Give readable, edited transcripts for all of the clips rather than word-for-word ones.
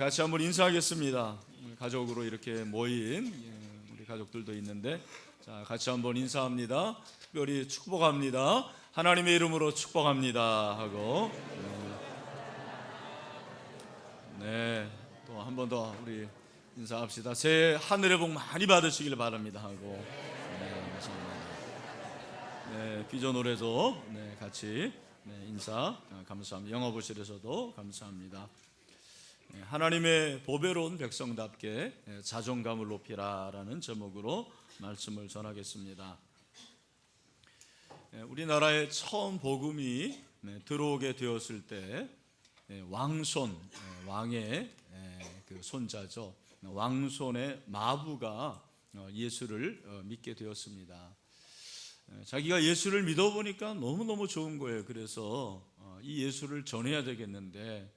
같이 한번 인사하겠습니다. 가족으로 이렇게 모인 우리 가족들도 있는데, 자, 같이 한번 인사합니다. 특별히 축복합니다. 하나님의 이름으로 축복합니다 하고, 네, 또 한 번 더 우리 인사합시다. 새해 하늘의 복 많이 받으시길 바랍니다 하고, 네, 감사합니다. 네, 비전 노래도 같이 인사 감사합니다. 영어부실에서도 감사합니다. 하나님의 보배로운 백성답게 자존감을 높이라라는 제목으로 말씀을 전하겠습니다. 우리나라에 처음 복음이 들어오게 되었을 때 왕손, 왕의 그 손자죠, 왕손의 마부가 예수를 믿게 되었습니다. 자기가 예수를 믿어보니까 너무너무 좋은 거예요. 그래서 이 예수를 전해야 되겠는데,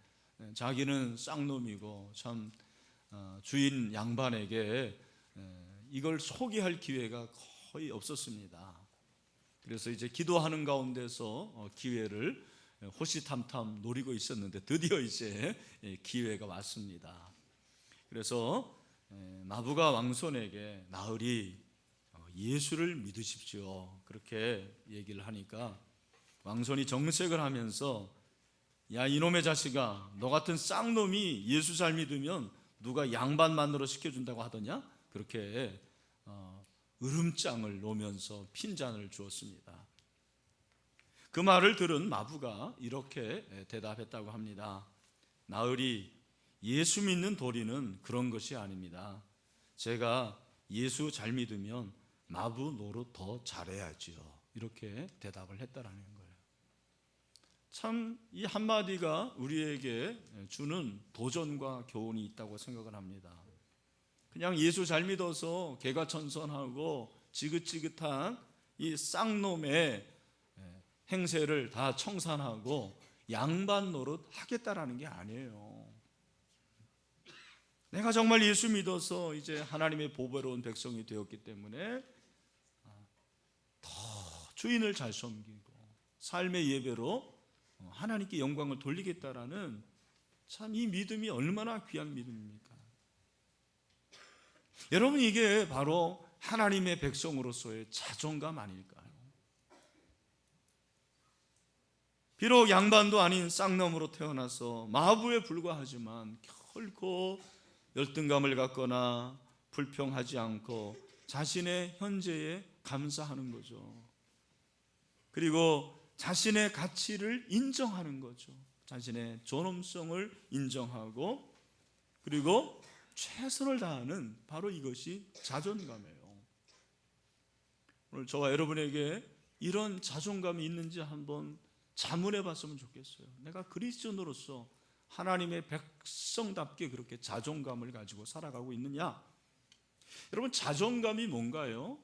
자기는 쌍놈이고 참 주인 양반에게 이걸 소개할 기회가 거의 없었습니다. 그래서 이제 기도하는 가운데서 기회를 호시탐탐 노리고 있었는데 드디어 이제 기회가 왔습니다. 그래서 마부가 왕손에게 나으리 예수를 믿으십시오 그렇게 얘기를 하니까, 왕손이 정색을 하면서 야, 이놈의 자식아, 너 같은 쌍놈이 예수 잘 믿으면 누가 양반만으로 시켜준다고 하더냐? 그렇게 으름장을 놓으면서 핀잔을 주었습니다. 그 말을 들은 마부가 이렇게 대답했다고 합니다. 나으리, 예수 믿는 도리는 그런 것이 아닙니다. 제가 예수 잘 믿으면 마부 노릇 더 잘해야지요. 이렇게 대답을 했다라는 거예요. 참 이 한마디가 우리에게 주는 도전과 교훈이 있다고 생각을 합니다. 그냥 예수 잘 믿어서 개가천선하고 지긋지긋한 이 쌍놈의 행세를 다 청산하고 양반 노릇 하겠다라는 게 아니에요. 내가 정말 예수 믿어서 이제 하나님의 보배로운 백성이 되었기 때문에 더 주인을 잘 섬기고 삶의 예배로 하나님께 영광을 돌리겠다라는, 참 이 믿음이 얼마나 귀한 믿음입니까? 여러분, 이게 바로 하나님의 백성으로서의 자존감 아닐까요? 비록 양반도 아닌 쌍놈으로 태어나서 마부에 불과하지만 결코 열등감을 갖거나 불평하지 않고 자신의 현재에 감사하는 거죠. 그리고 자신의 가치를 인정하는 거죠. 자신의 존엄성을 인정하고, 그리고 최선을 다하는, 바로 이것이 자존감이에요. 오늘 저와 여러분에게 이런 자존감이 있는지 한번 자문해 봤으면 좋겠어요. 내가 그리스도인으로서 하나님의 백성답게 그렇게 자존감을 가지고 살아가고 있느냐? 여러분, 자존감이 뭔가요?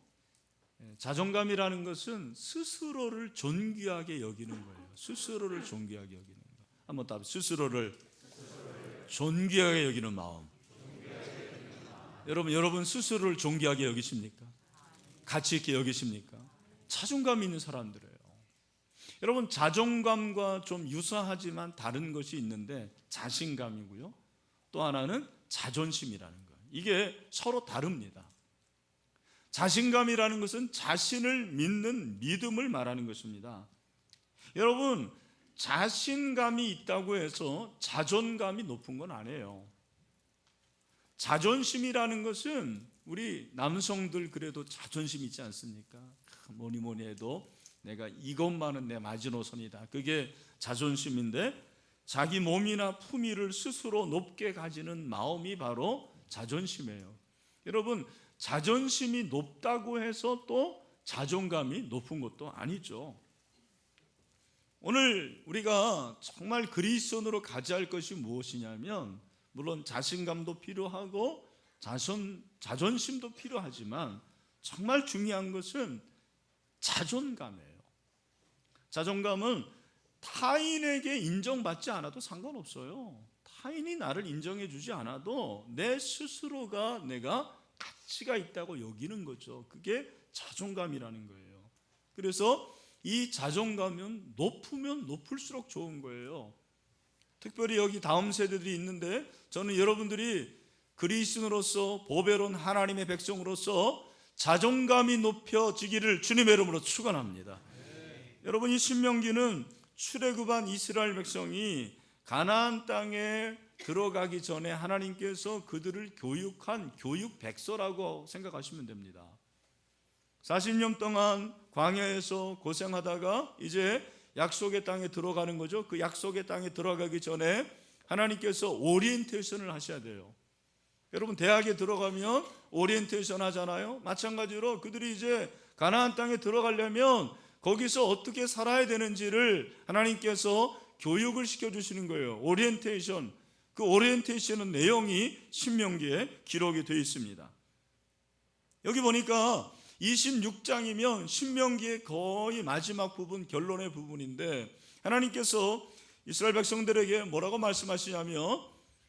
자존감이라는 것은 스스로를 존귀하게 여기는 거예요. 스스로를 존귀하게 여기는 거. 한번 답. 스스로를 존귀하게 여기는 마음. 여러분 스스로를 존귀하게 여기십니까? 가치 있게 여기십니까? 자존감 있는 사람들이에요. 여러분, 자존감과 좀 유사하지만 다른 것이 있는데, 자신감이고요, 또 하나는 자존심이라는 거예요. 이게 서로 다릅니다. 자신감이라는 것은 자신을 믿는 믿음을 말하는 것입니다. 여러분, 자신감이 있다고 해서 자존감이 높은 건 아니에요. 자존심이라는 것은 우리 남성들 그래도 자존심 있지 않습니까? 뭐니 해도 내가 이것만은 내 마지노선이다. 그게 자존심인데, 자기 몸이나 품위를 스스로 높게 가지는 마음이 바로 자존심이에요. 여러분, 자존심이 높다고 해서 또 자존감이 높은 것도 아니죠. 오늘 우리가 정말 그리스도인으로 가져야 할 것이 무엇이냐면, 물론 자신감도 필요하고 자존심도 필요하지만 정말 중요한 것은 자존감이에요. 자존감은 타인에게 인정받지 않아도 상관없어요. 타인이 나를 인정해 주지 않아도 내 스스로가 내가 가치가 있다고 여기는 거죠. 그게 자존감이라는 거예요. 그래서 이 자존감은 높으면 높을수록 좋은 거예요. 특별히 여기 다음 세대들이 있는데 저는 여러분들이 그리스도인으로서 보배로운 하나님의 백성으로서 자존감이 높여지기를 주님의 이름으로 축원합니다. 여러분, 이 신명기는 출애굽한 이스라엘 백성이 가나안 땅에 들어가기 전에 하나님께서 그들을 교육한 교육 백서라고 생각하시면 됩니다. 40년 동안 광야에서 고생하다가 이제 약속의 땅에 들어가는 거죠. 그 약속의 땅에 들어가기 전에 하나님께서 오리엔테이션을 하셔야 돼요. 여러분, 대학에 들어가면 오리엔테이션 하잖아요. 마찬가지로 그들이 이제 가나안 땅에 들어가려면 거기서 어떻게 살아야 되는지를 하나님께서 교육을 시켜주시는 거예요. 오리엔테이션. 그 오리엔테이션의 내용이 신명기에 기록이 되어 있습니다. 여기 보니까 26장이면 신명기의 거의 마지막 부분, 결론의 부분인데 하나님께서 이스라엘 백성들에게 뭐라고 말씀하시냐면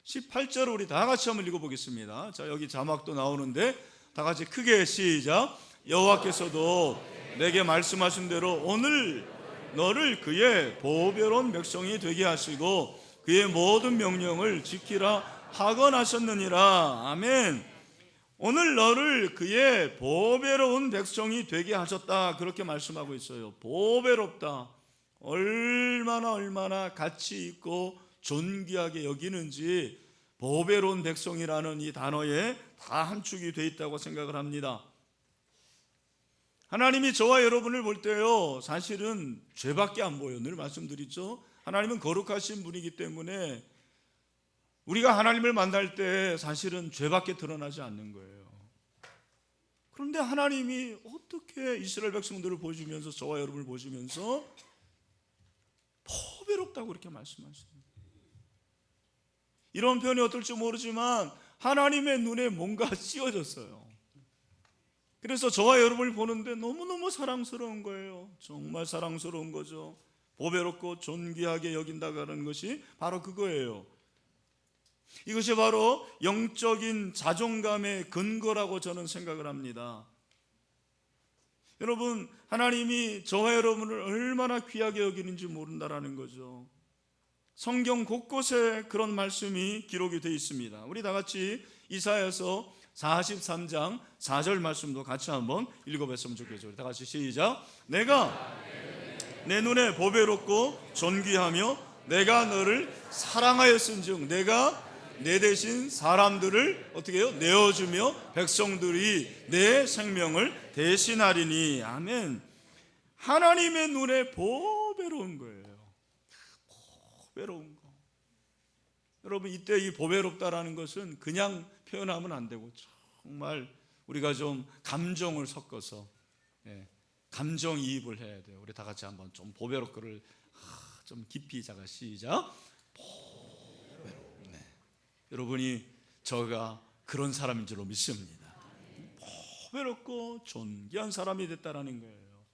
18절을 우리 다 같이 한번 읽어보겠습니다. 자, 여기 자막도 나오는데 다 같이 크게 시작. 여호와께서도 내게 말씀하신 대로 오늘 너를 그의 보배로운 백성이 되게 하시고 그의 모든 명령을 지키라 하건하셨느니라. 아멘. 오늘 너를 그의 보배로운 백성이 되게 하셨다, 그렇게 말씀하고 있어요. 보배롭다, 얼마나 가치 있고 존귀하게 여기는지 보배로운 백성이라는 이 단어에 다 함축이 되어 있다고 생각을 합니다. 하나님이 저와 여러분을 볼 때요, 사실은 죄밖에 안 보여요. 늘 말씀드리죠. 하나님은 거룩하신 분이기 때문에 우리가 하나님을 만날 때 사실은 죄밖에 드러나지 않는 거예요. 그런데 하나님이 어떻게 이스라엘 백성들을 보시면서, 저와 여러분을 보시면서 보배롭다고 그렇게 말씀하십니까? 이런 표현이 어떨지 모르지만 하나님의 눈에 뭔가 씌워졌어요. 그래서 저와 여러분을 보는데 너무너무 사랑스러운 거예요. 정말 사랑스러운 거죠. 보배롭고 존귀하게 여긴다는 것이 바로 그거예요. 이것이 바로 영적인 자존감의 근거라고 저는 생각을 합니다. 여러분, 하나님이 저와 여러분을 얼마나 귀하게 여기는지 모른다라는 거죠. 성경 곳곳에 그런 말씀이 기록이 되어 있습니다. 우리 다 같이 이사야서 43장 4절 말씀도 같이 한번 읽어봤으면 좋겠죠. 우리 다 같이 시작. 내가 내 눈에 보배롭고 존귀하며 내가 너를 사랑하였은즉 내가 내 대신 사람들을 어떻게 해요? 내어주며 백성들이 내 생명을 대신하리니. 아멘. 하나님의 눈에 보배로운 거예요. 보배로운 거. 여러분, 이때 이 보배롭다라는 것은 그냥 표현하면 안 되고 정말 우리가 좀 감정을 섞어서 감정이입을 해야 돼요. 우리 다 같이 한번 좀 보배롭고를 좀 깊이 자가 시작. 여러분이 저가 그런 사람인 줄로 믿습니다. 보배롭고 존귀한 사람이 됐다라는 거예요.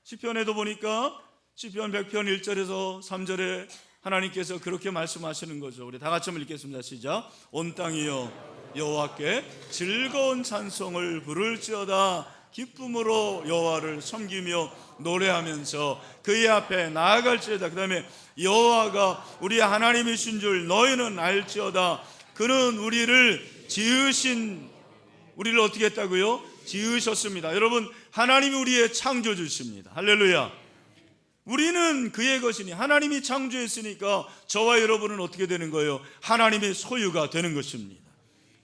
시편에도 보니까 시편 100편 1절에서 3절에 하나님께서 그렇게 말씀하시는 거죠. 우리 다 같이 한번 읽겠습니다. 시작. 온 땅이여 여호와께 즐거운 찬송을 부를지어다. 기쁨으로 여호와를 섬기며 노래하면서 그의 앞에 나아갈지어다. 그 다음에 여호와가 우리 하나님이신 줄 너희는 알지어다. 그는 우리를 지으신, 우리를 어떻게 했다고요? 지으셨습니다. 여러분, 하나님이 우리의 창조주십니다. 할렐루야. 우리는 그의 것이니 하나님이 창조했으니까 저와 여러분은 어떻게 되는 거예요? 하나님의 소유가 되는 것입니다.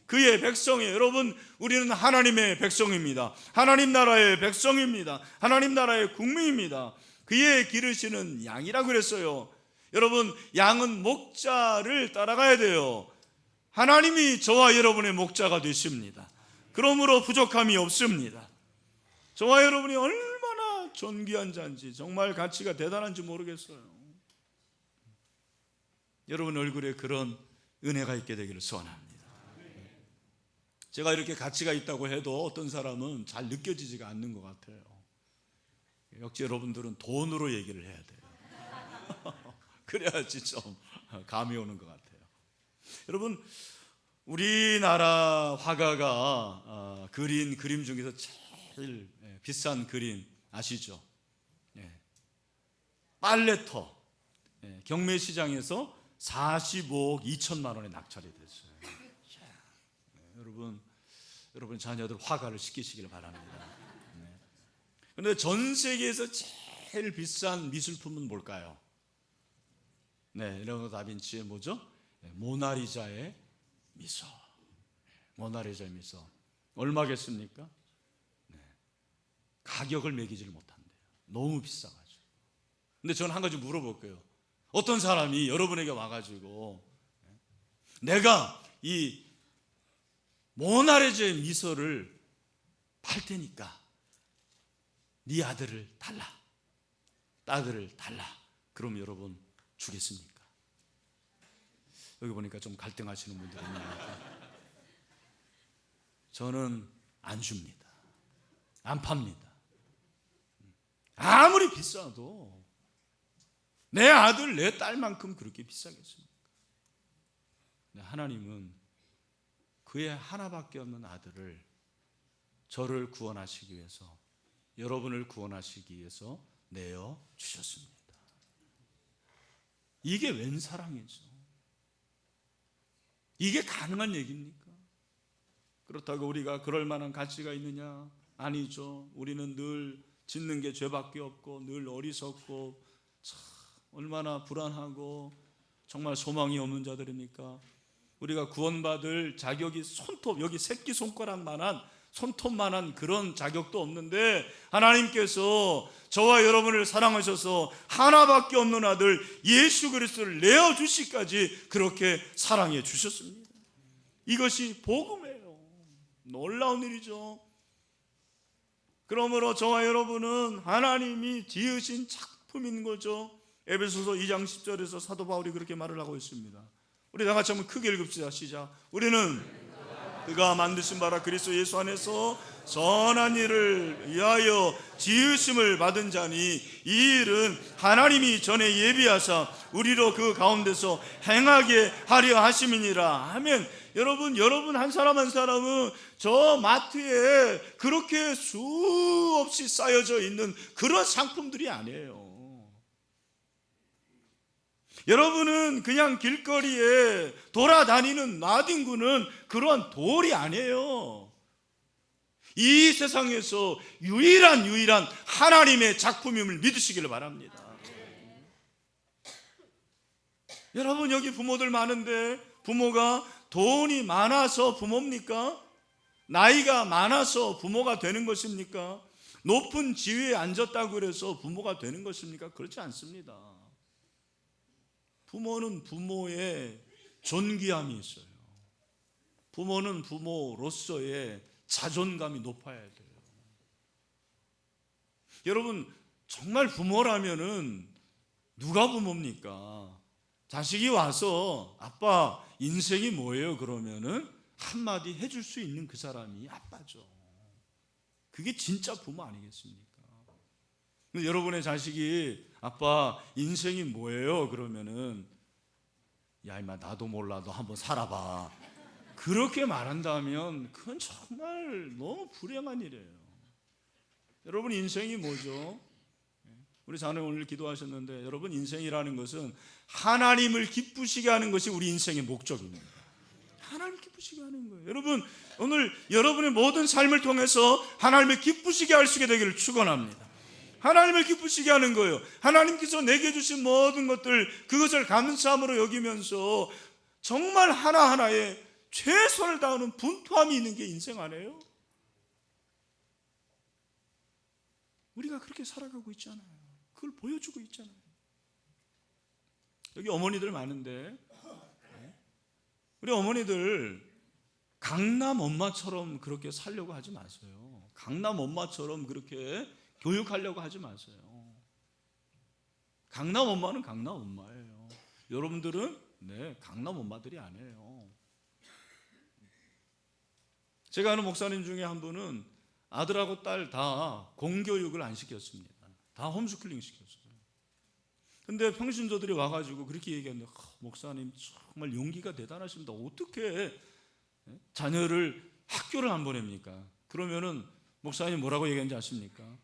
그의 백성이에요. 여러분, 우리는 하나님의 백성입니다. 하나님 나라의 백성입니다. 하나님 나라의 국민입니다. 그의 기르시는 양이라고 그랬어요. 여러분, 양은 목자를 따라가야 돼요. 하나님이 저와 여러분의 목자가 되십니다. 그러므로 부족함이 없습니다. 저와 여러분이 얼마나 존귀한 자인지, 정말 가치가 대단한지 모르겠어요. 여러분 얼굴에 그런 은혜가 있게 되기를 소원합니다. 제가 이렇게 가치가 있다고 해도 어떤 사람은 잘 느껴지지가 않는 것 같아요. 역시 여러분들은 돈으로 얘기를 해야 돼요. 그래야지 좀 감이 오는 것 같아요. 여러분, 우리나라 화가가 그린 그림 중에서 제일 비싼 그림 아시죠? 빨래터. 경매시장에서 45억 2천만 원에 낙찰이 됐어요. 여러분 자녀들 화가를 시키시길 바랍니다. 그런데 전 세계에서 제일 비싼 미술품은 뭘까요? 레오나르도 다빈치의 뭐죠? 모나리자의 미소. 모나리자의 미소. 얼마겠습니까? 가격을 매기지를 못한대요. 너무 비싸가지고. 근데 저는 한 가지 물어볼게요. 어떤 사람이 여러분에게 와가지고 내가 이 모나리자의 미소를 팔 테니까 네 아들을 달라, 딸들을 달라. 그럼 여러분 주겠습니까? 여기 보니까 좀 갈등하시는 분들이 있네요. 저는 안 줍니다. 안 팝니다. 아무리 비싸도 내 아들, 내 딸만큼 그렇게 비싸겠습니까? 하나님은 그의 하나밖에 없는 아들을 저를 구원하시기 위해서, 여러분을 구원하시기 위해서 내어 주셨습니다. 이게 웬 사랑이죠? 이게 가능한 얘기입니까? 그렇다고 우리가 그럴 만한 가치가 있느냐? 아니죠. 우리는 늘 짓는 게 죄밖에 없고 늘 어리석고 참 얼마나 불안하고 정말 소망이 없는 자들입니까? 우리가 구원받을 자격이 손톱, 여기 새끼손가락만한 손톱만한 그런 자격도 없는데 하나님께서 저와 여러분을 사랑하셔서 하나밖에 없는 아들 예수 그리스도를 내어주시기까지 그렇게 사랑해 주셨습니다. 이것이 복음이에요. 놀라운 일이죠. 그러므로 저와 여러분은 하나님이 지으신 작품인 거죠. 에베소서 2장 10절에서 사도 바울이 그렇게 말을 하고 있습니다. 우리 다 같이 한번 크게 읽읍시다. 시작. 우리는 그가 만드신 바라 그리스도 예수 안에서 선한 일을 위하여 지으심을 받은 자니 이 일은 하나님이 전에 예비하사 우리로 그 가운데서 행하게 하려 하심이니라. 아멘. 여러분 한 사람 한 사람은 저 마트에 그렇게 수없이 쌓여져 있는 그런 상품들이 아니에요. 여러분은 그냥 길거리에 돌아다니는 나뒹구는 그런 돌이 아니에요. 이 세상에서 유일한 하나님의 작품임을 믿으시기를 바랍니다. 여러분 여기 부모들 많은데 부모가 돈이 많아서 부모입니까? 나이가 많아서 부모가 되는 것입니까? 높은 지위에 앉았다고 해서 부모가 되는 것입니까? 그렇지 않습니다. 부모는 부모의 존귀함이 있어요. 부모는 부모로서의 자존감이 높아야 돼요. 여러분 정말 부모라면은 누가 부모입니까? 자식이 와서 아빠 인생이 뭐예요? 그러면은 한마디 해줄 수 있는 그 사람이 아빠죠. 그게 진짜 부모 아니겠습니까? 근데 여러분의 자식이 아빠 인생이 뭐예요? 그러면은 야 임마 나도 몰라 너 한번 살아봐. 그렇게 말한다면 그건 정말 너무 불행한 일이에요. 여러분 인생이 뭐죠? 우리 자녀 오늘 기도하셨는데 여러분 인생이라는 것은 하나님을 기쁘시게 하는 것이 우리 인생의 목적입니다. 하나님을 기쁘시게 하는 거예요. 여러분 오늘 여러분의 모든 삶을 통해서 하나님을 기쁘시게 할 수 있게 되기를 축원합니다. 하나님을 기쁘시게 하는 거예요. 하나님께서 내게 주신 모든 것들 그것을 감사함으로 여기면서 정말 하나하나에 최선을 다하는 분투함이 있는 게 인생 아니에요? 우리가 그렇게 살아가고 있잖아요. 그걸 보여주고 있잖아요. 여기 어머니들 많은데 우리 어머니들 강남 엄마처럼 그렇게 살려고 하지 마세요. 강남 엄마처럼 그렇게 교육하려고 하지 마세요. 강남 엄마는 강남 엄마예요. 여러분들은 강남 엄마들이 아니에요. 제가 아는 목사님 중에 한 분은 아들하고 딸 다 공교육을 안 시켰습니다. 다 홈스쿨링 시켰어요. 근데 평신도들이 와가지고 그렇게 얘기했는데 목사님 정말 용기가 대단하십니다. 어떻게 자녀를 학교를 안 보냅니까? 그러면은 목사님 뭐라고 얘기했는지 아십니까?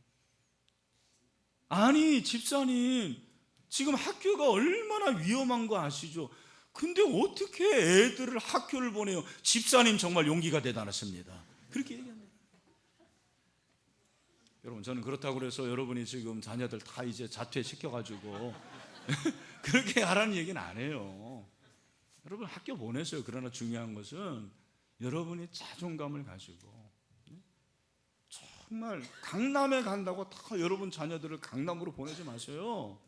아니 집사님 지금 학교가 얼마나 위험한 거 아시죠? 근데 어떻게 애들을 학교를 보내요? 집사님 정말 용기가 대단하십니다. 그렇게 얘기합니다. 여러분, 저는 그렇다고 해서 여러분이 지금 자녀들 다 이제 자퇴시켜가지고 그렇게 하라는 얘기는 안 해요. 여러분 학교 보내세요. 그러나 중요한 것은 여러분이 자존감을 가지고, 정말 강남에 간다고 다 여러분 자녀들을 강남으로 보내지 마세요.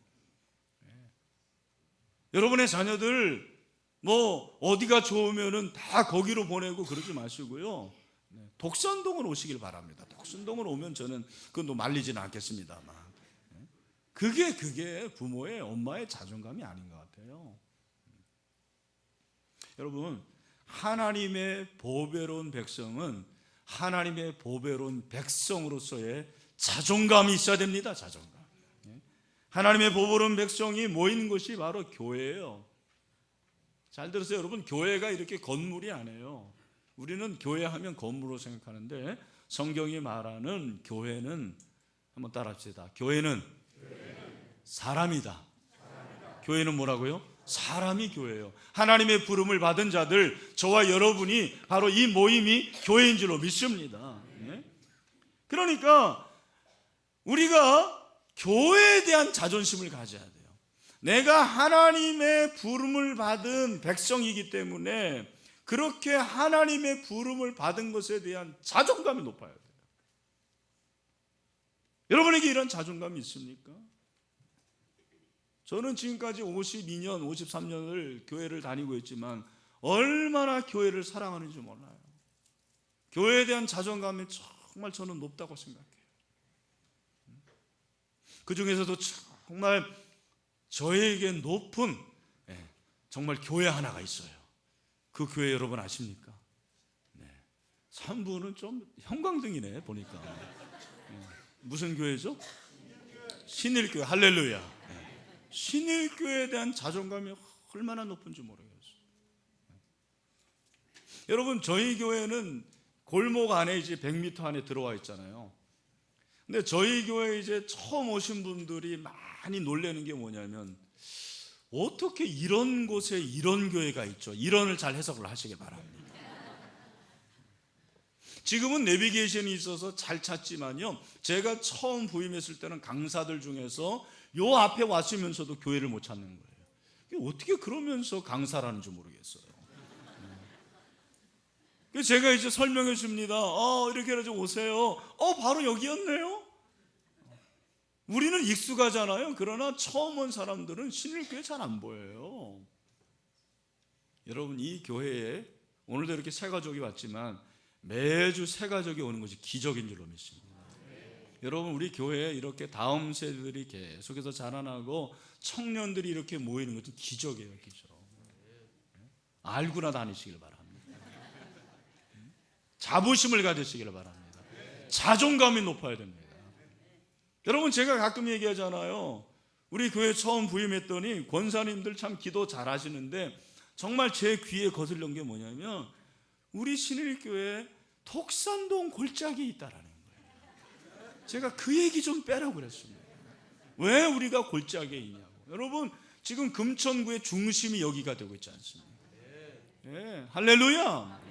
여러분의 자녀들 뭐 어디가 좋으면은 다 거기로 보내고 그러지 마시고요. 독산동을 오시길 바랍니다. 독산동을 오면 저는 그건 말리지는 않겠습니다만, 그게 부모의, 엄마의 자존감이 아닌 것 같아요. 여러분, 하나님의 보배로운 백성은 하나님의 보배로운 백성으로서의 자존감이 있어야 됩니다. 자존감. 하나님의 보배로운 백성이 모인 곳이 바로 교회예요. 잘 들으세요. 여러분, 교회가 이렇게 건물이 아니에요. 우리는 교회 하면 건물로 생각하는데 성경이 말하는 교회는, 한번 따라합시다. 교회는 사람이다. 교회는 뭐라고요? 사람이 교회예요. 하나님의 부름을 받은 자들, 저와 여러분이 바로 이 모임이 교회인 줄로 믿습니다. 그러니까 우리가 교회에 대한 자존심을 가져야 돼요. 내가 하나님의 부름을 받은 백성이기 때문에 그렇게 하나님의 부름을 받은 것에 대한 자존감이 높아야 돼요. 여러분에게 이런 자존감이 있습니까? 저는 지금까지 52년, 53년을 교회를 다니고 있지만 얼마나 교회를 사랑하는지 몰라요. 교회에 대한 자존감이 정말 저는 높다고 생각해요. 그 중에서도 정말 저에게 높은 정말 교회 하나가 있어요. 그 교회 여러분 아십니까? 3부는 좀 형광등이네 보니까. 무슨 교회죠? 신일교회. 할렐루야. 신일교회에 대한 자존감이 얼마나 높은지 모르겠어요. 여러분, 저희 교회는 골목 안에 이제 100m 안에 들어와 있잖아요. 근데 저희 교회에 이제 처음 오신 분들이 많이 놀라는 게 뭐냐면, 어떻게 이런 곳에 이런 교회가 있죠? 이런을 잘 해석을 하시기 바랍니다. 지금은 내비게이션이 있어서 잘 찾지만요, 제가 처음 부임했을 때는 강사들 중에서 요 앞에 왔으면서도 교회를 못 찾는 거예요. 어떻게 그러면서 강사라는 줄 모르겠어요. 그래서 제가 이제 설명해 줍니다. 이렇게 해서 오세요. 바로 여기였네요. 우리는 익숙하잖아요. 그러나 처음 온 사람들은 신일교회 잘 안 보여요. 여러분, 이 교회에 오늘도 이렇게 새 가족이 왔지만 매주 새 가족이 오는 것이 기적인 줄로 믿습니다. 여러분, 우리 교회에 이렇게 다음 세대들이 계속해서 자라나고 청년들이 이렇게 모이는 것은 기적이에요. 기적. 알고나 다니시길 바랍니다. 자부심을 가지시길 바랍니다. 자존감이 높아야 됩니다. 여러분, 제가 가끔 얘기하잖아요. 우리 교회 처음 부임했더니 권사님들 참 기도 잘하시는데 정말 제 귀에 거슬린 게 뭐냐면, 우리 신일교회에 독산동 골짜기 있다라는 거예요. 제가 그 얘기 좀 빼라고 그랬습니다. 왜 우리가 골짜기에 있냐고. 여러분, 지금 금천구의 중심이 여기가 되고 있지 않습니까? 할렐루야.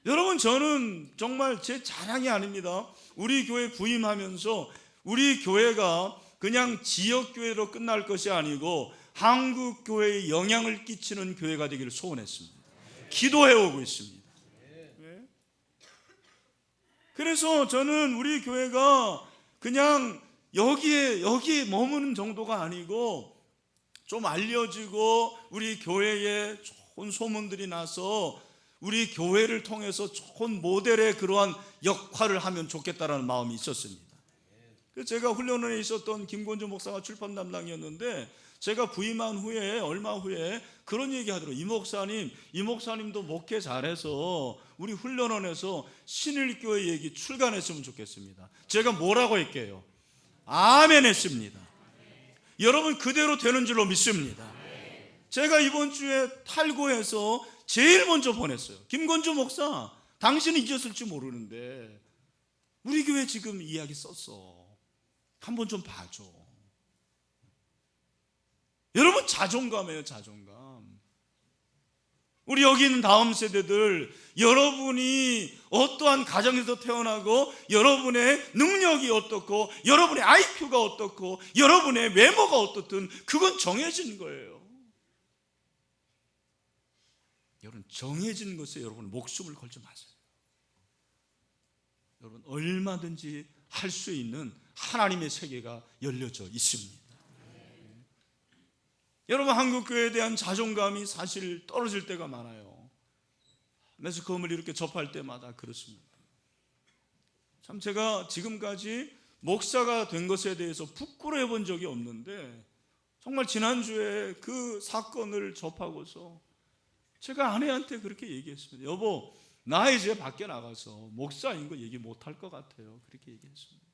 여러분, 저는 정말 제 자랑이 아닙니다. 우리 교회 부임하면서 우리 교회가 그냥 지역교회로 끝날 것이 아니고 한국교회에 영향을 끼치는 교회가 되기를 소원했습니다. 기도해오고 있습니다. 그래서 저는 우리 교회가 그냥 여기에 머무는 정도가 아니고 좀 알려지고 우리 교회에 좋은 소문들이 나서 우리 교회를 통해서 좋은 모델의 그러한 역할을 하면 좋겠다라는 마음이 있었습니다. 그래서 제가 훈련원에 있었던 김권주 목사가 출판 담당이었는데, 제가 부임한 후에 얼마 후에 그런 얘기 하더라고요. 이 목사님도 목회 잘해서 우리 훈련원에서 신일교회 얘기 출간했으면 좋겠습니다. 제가 뭐라고 할게요? 아멘 했습니다. 여러분, 그대로 되는 줄로 믿습니다. 제가 이번 주에 탈고해서 제일 먼저 보냈어요. 김건주 목사, 당신은 잊었을지 모르는데 우리 교회 지금 이야기 썼어. 한번 좀 봐줘. 여러분, 자존감이에요, 자존감. 우리 여기 있는 다음 세대들, 여러분이 어떠한 가정에서 태어나고 여러분의 능력이 어떻고 여러분의 IQ가 어떻고 여러분의 외모가 어떻든 그건 정해진 거예요. 여러분, 정해진 것에 여러분 목숨을 걸지 마세요. 여러분, 얼마든지 할 수 있는 하나님의 세계가 열려져 있습니다. 여러분, 한국교회에 대한 자존감이 사실 떨어질 때가 많아요. 매스컴을 이렇게 접할 때마다 그렇습니다. 참, 제가 지금까지 목사가 된 것에 대해서 부끄러워 본 적이 없는데, 정말 지난주에 그 사건을 접하고서 제가 아내한테 그렇게 얘기했습니다. 여보, 나 이제 밖에 나가서 목사인 거 얘기 못할 것 같아요. 그렇게 얘기했습니다.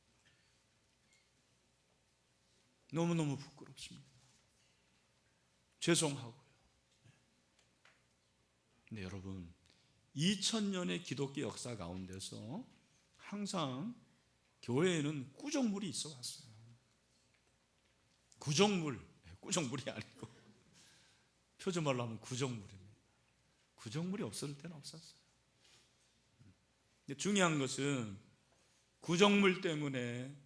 너무너무 부끄럽습니다. 죄송하고요. 근데 여러분, 2000년의 기독교 역사 가운데서 항상 교회에는 꾸정물이 있어 왔어요. 꾸정물이 아니고 표준말로 하면 구정물입니다. 구정물이 없을 때는 없었어요. 근데 중요한 것은 구정물 때문에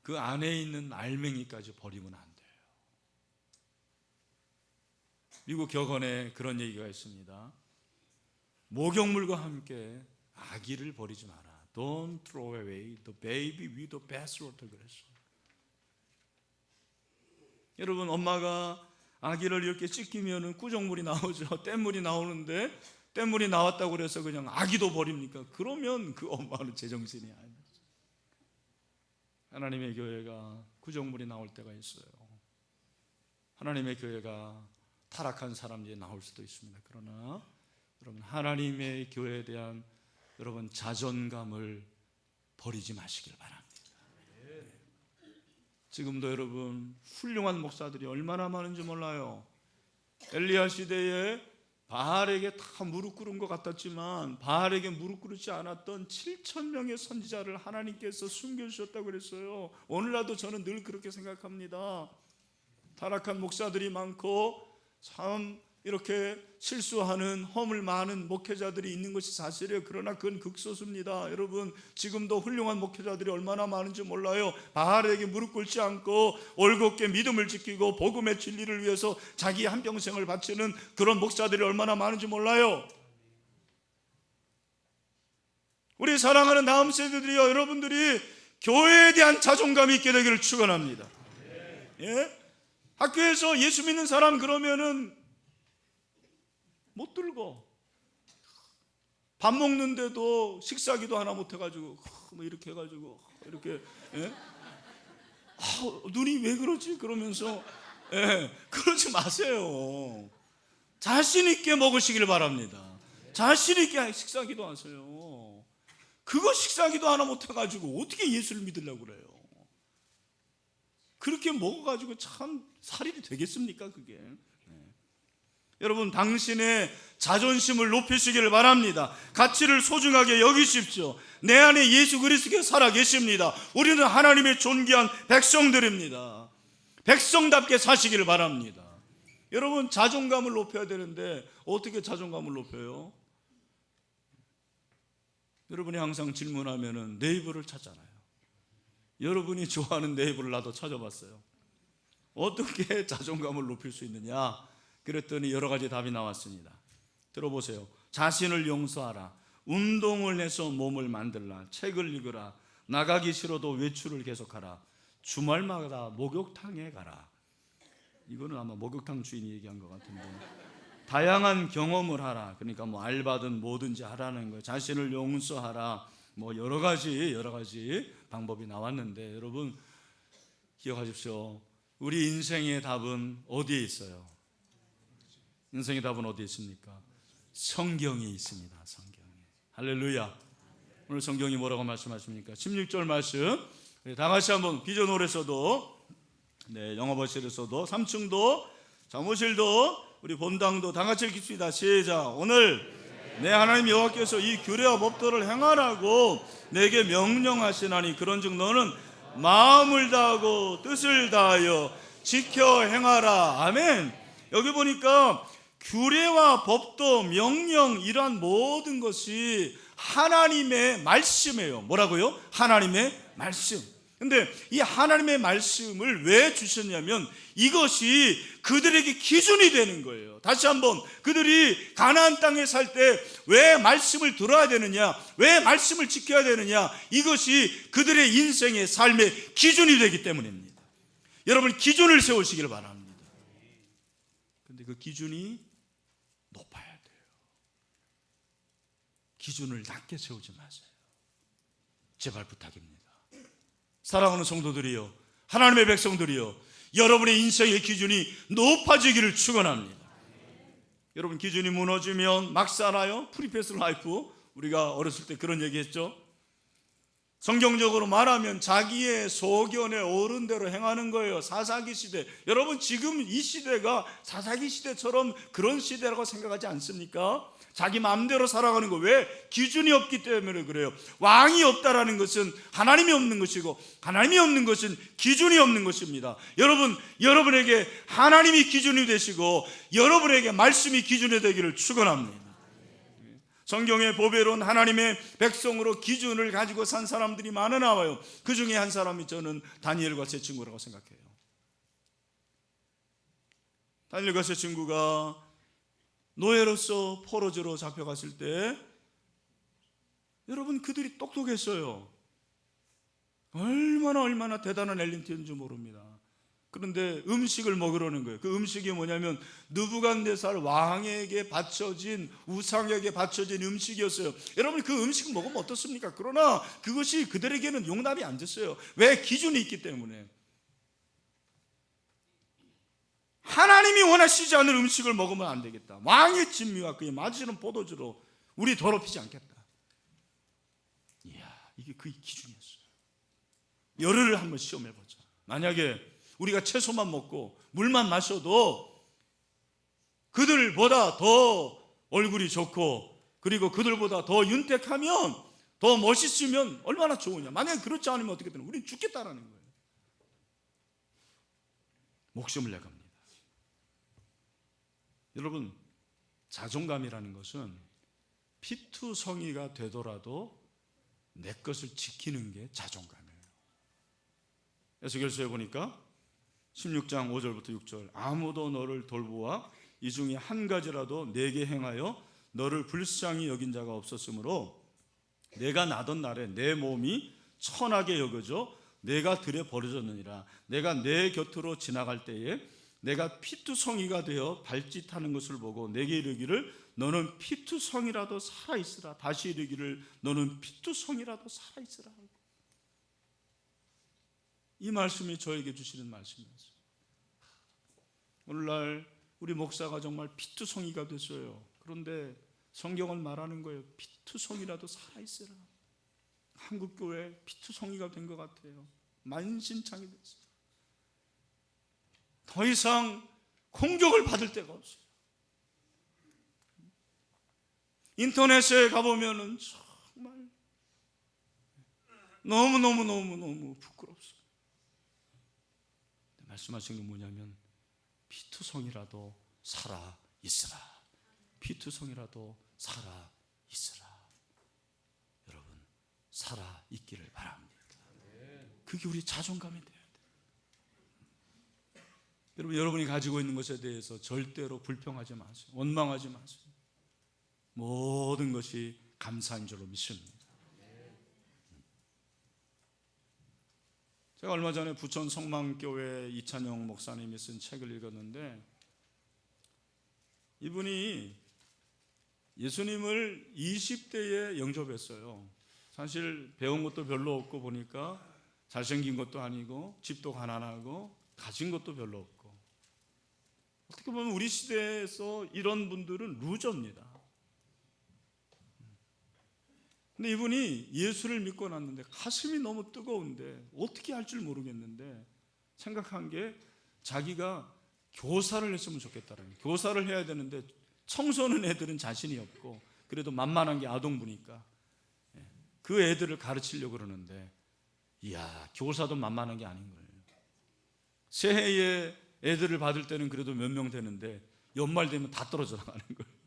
그 안에 있는 알맹이까지 버리면 안 돼요. 미국 격언에 그런 얘기가 있습니다. 목욕물과 함께 아기를 버리지 마라. Don't throw away the baby with the bathwater 그랬어요. 여러분, 엄마가 아기를 이렇게 찢기면 꾸정물이 나오죠. 뗏물이 나오는데 뗏물이 나왔다고 그래서 그냥 아기도 버립니까? 그러면 그 엄마는 제정신이 아니에요. 하나님의 교회가 구정물이 나올 때가 있어요. 하나님의 교회가 타락한 사람들이 나올 수도 있습니다. 그러나 여러분, 하나님의 교회에 대한 여러분 자존감을 버리지 마시길 바랍니다. 지금도 여러분 훌륭한 목사들이 얼마나 많은지 몰라요. 엘리야 시대에 바알에게 다 무릎 꿇은 것 같았지만 바알에게 무릎 꿇지 않았던 7,000명의 선지자를 하나님께서 숨겨주셨다고 그랬어요. 오늘날도 저는 늘 그렇게 생각합니다. 타락한 목사들이 많고 참 이렇게 실수하는 허물 많은 목회자들이 있는 것이 사실이에요. 그러나 그건 극소수입니다. 여러분, 지금도 훌륭한 목회자들이 얼마나 많은지 몰라요. 바알에게 무릎 꿇지 않고 올곧게 믿음을 지키고 복음의 진리를 위해서 자기 한평생을 바치는 그런 목사들이 얼마나 많은지 몰라요. 우리 사랑하는 다음 세대들이요, 여러분들이 교회에 대한 자존감이 있게 되기를 축원합니다. 예? 학교에서 예수 믿는 사람 그러면은 못 들고, 밥 먹는데도 식사기도 하나 못 해가지고 뭐 이렇게 해가지고 이렇게, 예? 눈이 왜 그러지? 그러면서, 예, 그러지 마세요. 자신 있게 먹으시길 바랍니다. 자신 있게 식사기도 하세요. 그거 식사기도 하나 못 해가지고 어떻게 예수를 믿으려고 그래요? 그렇게 먹어가지고 참 살이 되겠습니까, 그게? 여러분, 당신의 자존심을 높이시기를 바랍니다. 가치를 소중하게 여기십시오. 내 안에 예수 그리스도가 살아 계십니다. 우리는 하나님의 존귀한 백성들입니다. 백성답게 사시기를 바랍니다. 여러분, 자존감을 높여야 되는데 어떻게 자존감을 높여요? 여러분이 항상 질문하면은 네이버를 찾잖아요. 여러분이 좋아하는 네이버를 나도 찾아봤어요. 어떻게 자존감을 높일 수 있느냐? 그랬더니 여러 가지 답이 나왔습니다. 들어보세요. 자신을 용서하라. 운동을 해서 몸을 만들라. 책을 읽으라. 나가기 싫어도 외출을 계속하라. 주말마다 목욕탕에 가라. 이거는 아마 목욕탕 주인이 얘기한 것 같은데, 다양한 경험을 하라. 그러니까 뭐 알바든 뭐든지 하라는 거예요. 자신을 용서하라. 뭐 여러 가지 방법이 나왔는데, 여러분 기억하십시오. 우리 인생의 답은 어디에 있어요? 인생의 답은 어디에 있습니까? 성경에 있습니다. 성경에. 할렐루야. 오늘 성경이 뭐라고 말씀하십니까? 16절 말씀 다 같이 한번 비전홀에서도, 영어버실에서도, 3층도, 사무실도, 우리 본당도 다 같이 읽습니다. 시작. 오늘 내 하나님 여호와께서 이 규례와 법도를 행하라고 내게 명령하시나니 그런즉 너는 마음을 다하고 뜻을 다하여 지켜 행하라. 아멘. 여기 보니까 규례와 법도 명령 이러한 모든 것이 하나님의 말씀이에요. 뭐라고요? 하나님의 말씀. 근데 이 하나님의 말씀을 왜 주셨냐면 이것이 그들에게 기준이 되는 거예요. 다시 한번, 그들이 가나안 땅에 살 때 왜 말씀을 들어야 되느냐, 왜 말씀을 지켜야 되느냐, 이것이 그들의 인생의 삶의 기준이 되기 때문입니다. 여러분, 기준을 세우시기를 바랍니다. 근데 그 기준이 높아야 돼요. 기준을 낮게 세우지 마세요. 제발 부탁입니다. 사랑하는 성도들이여, 하나님의 백성들이여, 여러분의 인생의 기준이 높아지기를 축원합니다. 여러분, 기준이 무너지면 막 살아요. 프리패스 라이프, 우리가 어렸을 때 그런 얘기했죠. 성경적으로 말하면 자기의 소견에 오른 대로 행하는 거예요. 사사기 시대. 여러분, 지금 이 시대가 사사기 시대처럼 그런 시대라고 생각하지 않습니까? 자기 마음대로 살아가는 거. 왜? 기준이 없기 때문에 그래요. 왕이 없다라는 것은 하나님이 없는 것이고, 하나님이 없는 것은 기준이 없는 것입니다. 여러분, 여러분에게 하나님이 기준이 되시고 여러분에게 말씀이 기준이 되기를 축원합니다. 성경의 보배로운 하나님의 백성으로 기준을 가지고 산 사람들이 많아 나와요. 그 중에 한 사람이 저는 다니엘과 제 친구라고 생각해요. 다니엘과 제 친구가 노예로서 포로제로 잡혀갔을 때, 여러분, 그들이 똑똑했어요. 얼마나 대단한 엘리트인지 모릅니다. 그런데 음식을 먹으려는 거예요. 그 음식이 뭐냐면 느부갓네살 왕에게 바쳐진, 우상에게 바쳐진 음식이었어요. 여러분, 그 음식을 먹으면 어떻습니까? 그러나 그것이 그들에게는 용납이 안 됐어요. 왜? 기준이 있기 때문에. 하나님이 원하시지 않는 음식을 먹으면 안 되겠다. 왕의 진미와 그에 맞이는 포도주로 우리 더럽히지 않겠다. 이야, 이게 그 기준이었어요. 열흘을 한번 시험해보자. 만약에 우리가 채소만 먹고 물만 마셔도 그들보다 더 얼굴이 좋고, 그리고 그들보다 더 윤택하면, 더 멋있으면 얼마나 좋으냐. 만약에 그렇지 않으면 어떻게 되나? 우리는 죽겠다라는 거예요. 목숨을 내갑니다. 여러분, 자존감이라는 것은 피투성이가 되더라도 내 것을 지키는 게 자존감이에요. 에스겔서에 보니까 16장 5절부터 6절, 아무도 너를 돌보아 이 중에 한 가지라도 내게 행하여 너를 불쌍히 여긴 자가 없었으므로 내가 나던 날에 내 몸이 천하게 여겨져 내가 들에 버려졌느니라. 내가 내 곁으로 지나갈 때에 내가 피투성이가 되어 발짓하는 것을 보고 내게 이르기를 너는 피투성이라도 살아있으라. 다시 이르기를 너는 피투성이라도 살아있으라. 이 말씀이 저에게 주시는 말씀이었어요. 오늘날 우리 목사가 정말 피투성이가 됐어요. 그런데 성경은 말하는 거예요. 피투성이라도 살아있으라. 한국교회 피투성이가 된 것 같아요. 만신창이 됐어요. 더 이상 공격을 받을 데가 없어요. 인터넷에 가보면은 정말 너무 부끄럽습니다. 말씀하신 게 뭐냐면 피투성이라도 살아 있으라. 피투성이라도 살아 있으라. 여러분, 살아 있기를 바랍니다. 그게 우리 자존감이 돼야 돼요. 여러분, 여러분이 가지고 있는 것에 대해서 절대로 불평하지 마세요. 원망하지 마세요. 모든 것이 감사한 줄로 믿습니다. 제가 얼마 전에 부천 성망교회 이찬영 목사님이 쓴 책을 읽었는데, 이분이 예수님을 20대에 영접했어요. 사실 배운 것도 별로 없고, 보니까 잘생긴 것도 아니고, 집도 가난하고, 가진 것도 별로 없고, 어떻게 보면 우리 시대에서 이런 분들은 루저입니다. 근데 이분이 예수를 믿고 났는데 가슴이 너무 뜨거운데 어떻게 할 줄 모르겠는데 생각한 게, 자기가 교사를 했으면 좋겠다는 거예요. 교사를 해야 되는데 청소는 애들은 자신이 없고, 그래도 만만한 게 아동부니까 그 애들을 가르치려고 그러는데, 이야, 교사도 만만한 게 아닌 거예요. 새해에 애들을 받을 때는 그래도 몇 명 되는데 연말 되면 다 떨어져 나가는 거예요.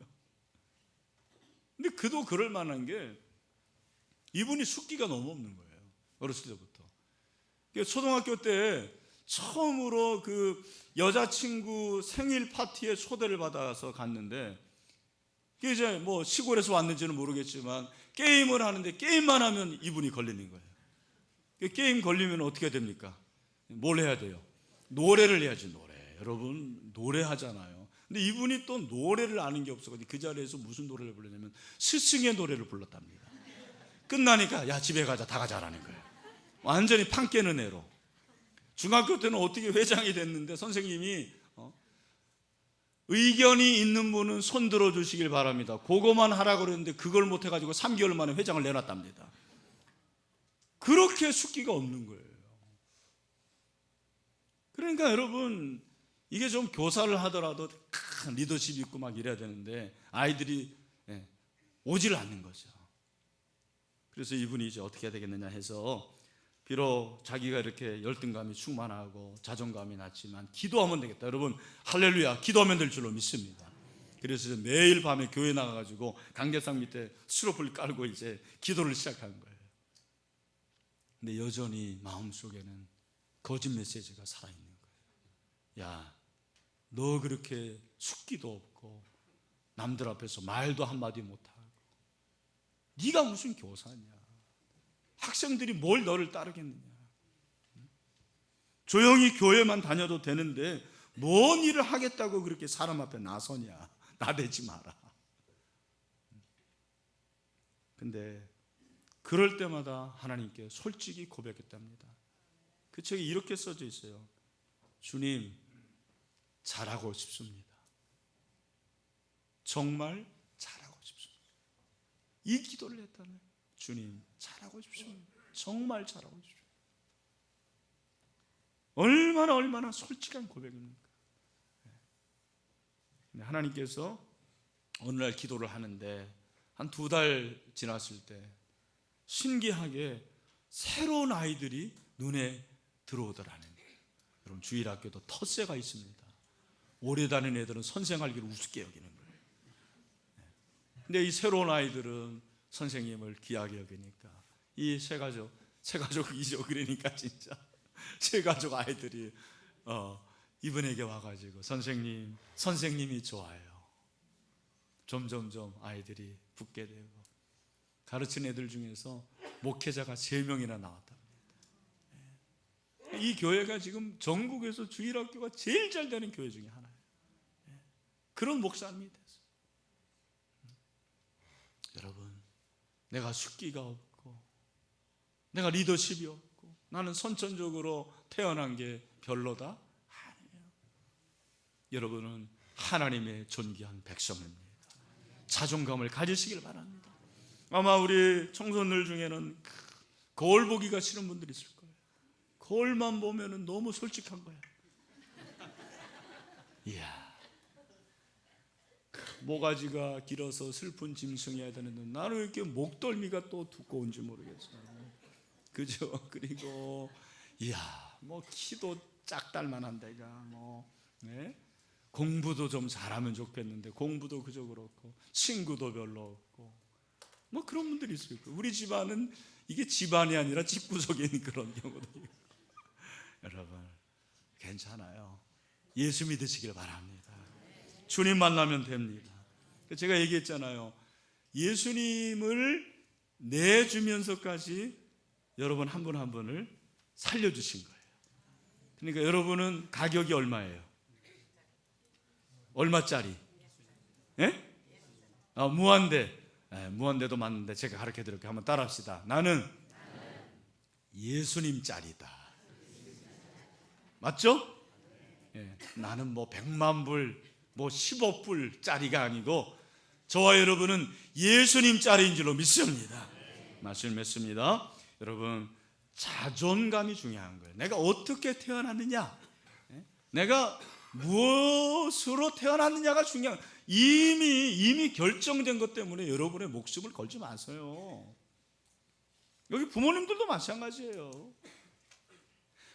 근데 그도 그럴 만한 게 이분이 숫기가 너무 없는 거예요. 어렸을 때부터. 초등학교 때 처음으로 그 여자친구 생일 파티에 초대를 받아서 갔는데, 이제 뭐 시골에서 왔는지는 모르겠지만 게임을 하는데 게임만 하면 이분이 걸리는 거예요. 게임 걸리면 어떻게 됩니까? 뭘 해야 돼요? 노래를 해야지. 노래. 여러분 노래하잖아요. 근데 이분이 또 노래를 아는 게 없어가지고 그 자리에서 무슨 노래를 불렀냐면 스승의 노래를 불렀답니다. 끝나니까 야 집에 가자, 다 가자라는 거예요. 완전히 판 깨는 애로. 중학교 때는 어떻게 회장이 됐는데 선생님이 의견이 있는 분은 손 들어주시길 바랍니다. 그거만 하라고 그랬는데 그걸 못해가지고 3개월 만에 회장을 내놨답니다. 그렇게 숫기가 없는 거예요. 그러니까 여러분, 이게 좀 교사를 하더라도 큰 리더십 있고 막 이래야 되는데 아이들이 오질 않는 거죠. 그래서 이분이 이제 어떻게 해야 되겠느냐 해서, 비록 자기가 이렇게 열등감이 충만하고 자존감이 낮지만 기도하면 되겠다. 여러분 할렐루야, 기도하면 될 줄로 믿습니다. 그래서 매일 밤에 교회 나가가지고 강대상 밑에 수로풀 깔고 이제 기도를 시작한 거예요. 근데 여전히 마음속에는 거짓 메시지가 살아있는 거예요. 야, 너 그렇게 숫기도 없고 남들 앞에서 말도 한마디 못하고 네가 무슨 교사냐, 학생들이 뭘 너를 따르겠느냐, 조용히 교회만 다녀도 되는데 뭔 일을 하겠다고 그렇게 사람 앞에 나서냐, 나대지 마라. 근데 그럴 때마다 하나님께 솔직히 고백했답니다. 그 책에 이렇게 써져 있어요. 주님, 잘하고 싶습니다. 정말 잘하고 싶습니다. 이 기도를 했다면, 주님 잘하고 싶습니다. 정말 잘하고 싶습니다. 얼마나 솔직한 고백입니까? 근데 하나님께서 어느 날 기도를 하는데 한 2달 지났을 때 신기하게 새로운 아이들이 눈에 들어오더라는 거예요. 여러분 주일학교도 텃세가 있습니다. 오래 다닌 애들은 선생 알기를 우습게 여기는 거예요. 근데 이 새로운 아이들은 선생님을 귀하게 여기니까 이 새 가족이죠. 그러니까 진짜 새 가족 아이들이 이분에게 와가지고 선생님이 좋아요. 점점점 아이들이 붙게 되고, 가르친 애들 중에서 목회자가 3명이나 나왔답니다. 이 교회가 지금 전국에서 주일학교가 제일 잘 되는 교회 중에 하나예요. 그런 목사님이 됐어요. 여러분, 내가 숫기가 없고 내가 리더십이 없고 나는 선천적으로 태어난 게 별로다? 아니에요. 여러분은 하나님의 존귀한 백성입니다. 자존감을 가지시길 바랍니다. 아마 우리 청소년들 중에는 거울 보기가 싫은 분들이 있을 거예요. 거울만 보면 너무 솔직한 거야. 이야, 모가지가 길어서 슬픈 짐승이어야 되는데 나는 왜 이렇게 목덜미가 또 두꺼운지 모르겠어요. 그죠? 그리고 이야, 뭐 키도 짝달만한 데가 공부도 좀 잘하면 좋겠는데 공부도 그저 그렇고 친구도 별로 없고 뭐 그런 분들이 있을 거예요. 우리 집안은 이게 집안이 아니라 집구석인 그런 경우도 있고. 여러분 괜찮아요. 예수 믿으시길 바랍니다. 주님 만나면 됩니다. 제가 얘기했잖아요. 예수님을 내주면서까지 여러분 한 분 한 분을 살려주신 거예요. 그러니까 여러분은 가격이 얼마예요? 얼마짜리? 예? 무한대. 무한대도 맞는데 제가 가르쳐 드릴게요. 한번 따라 합시다. 나는 예수님 짜리다. 맞죠? 예, 나는 뭐 100만 불, 뭐 10억 불 짜리가 아니고 저와 여러분은 예수님 짜리인 줄로 믿습니다. 말씀을 맺습니다. 여러분 자존감이 중요한 거예요. 내가 어떻게 태어났느냐, 내가 무엇으로 태어났느냐가 중요한, 이미 결정된 것 때문에 여러분의 목숨을 걸지 마세요. 여기 부모님들도 마찬가지예요.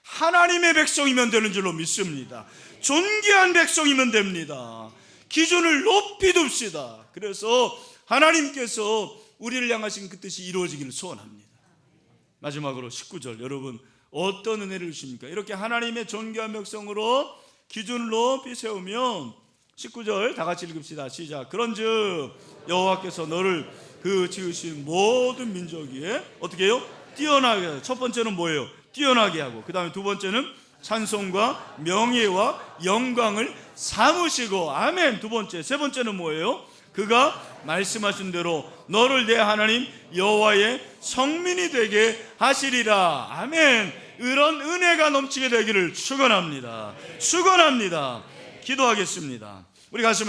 하나님의 백성이면 되는 줄로 믿습니다. 존귀한 백성이면 됩니다. 기준을 높이 둡시다. 그래서 하나님께서 우리를 향하신 그 뜻이 이루어지기를 소원합니다. 마지막으로 19절, 여러분 어떤 은혜를 주십니까? 이렇게 하나님의 존귀한 백성으로 기준을 높이 세우면 19절 다 같이 읽읍시다. 시작. 그런즉 여호와께서 너를 그 지으신 모든 민족 위에 어떻게 해요? 뛰어나게 하고. 첫 번째는 뭐예요? 뛰어나게 하고, 그 다음에 두 번째는 찬송과 명예와 영광을 삼으시고, 아멘. 두 번째, 세 번째는 뭐예요? 그가 말씀하신 대로 너를 내 하나님 여호와의 성민이 되게 하시리라. 아멘. 이런 은혜가 넘치게 되기를 축원합니다. 축원합니다. 기도하겠습니다. 우리 가슴에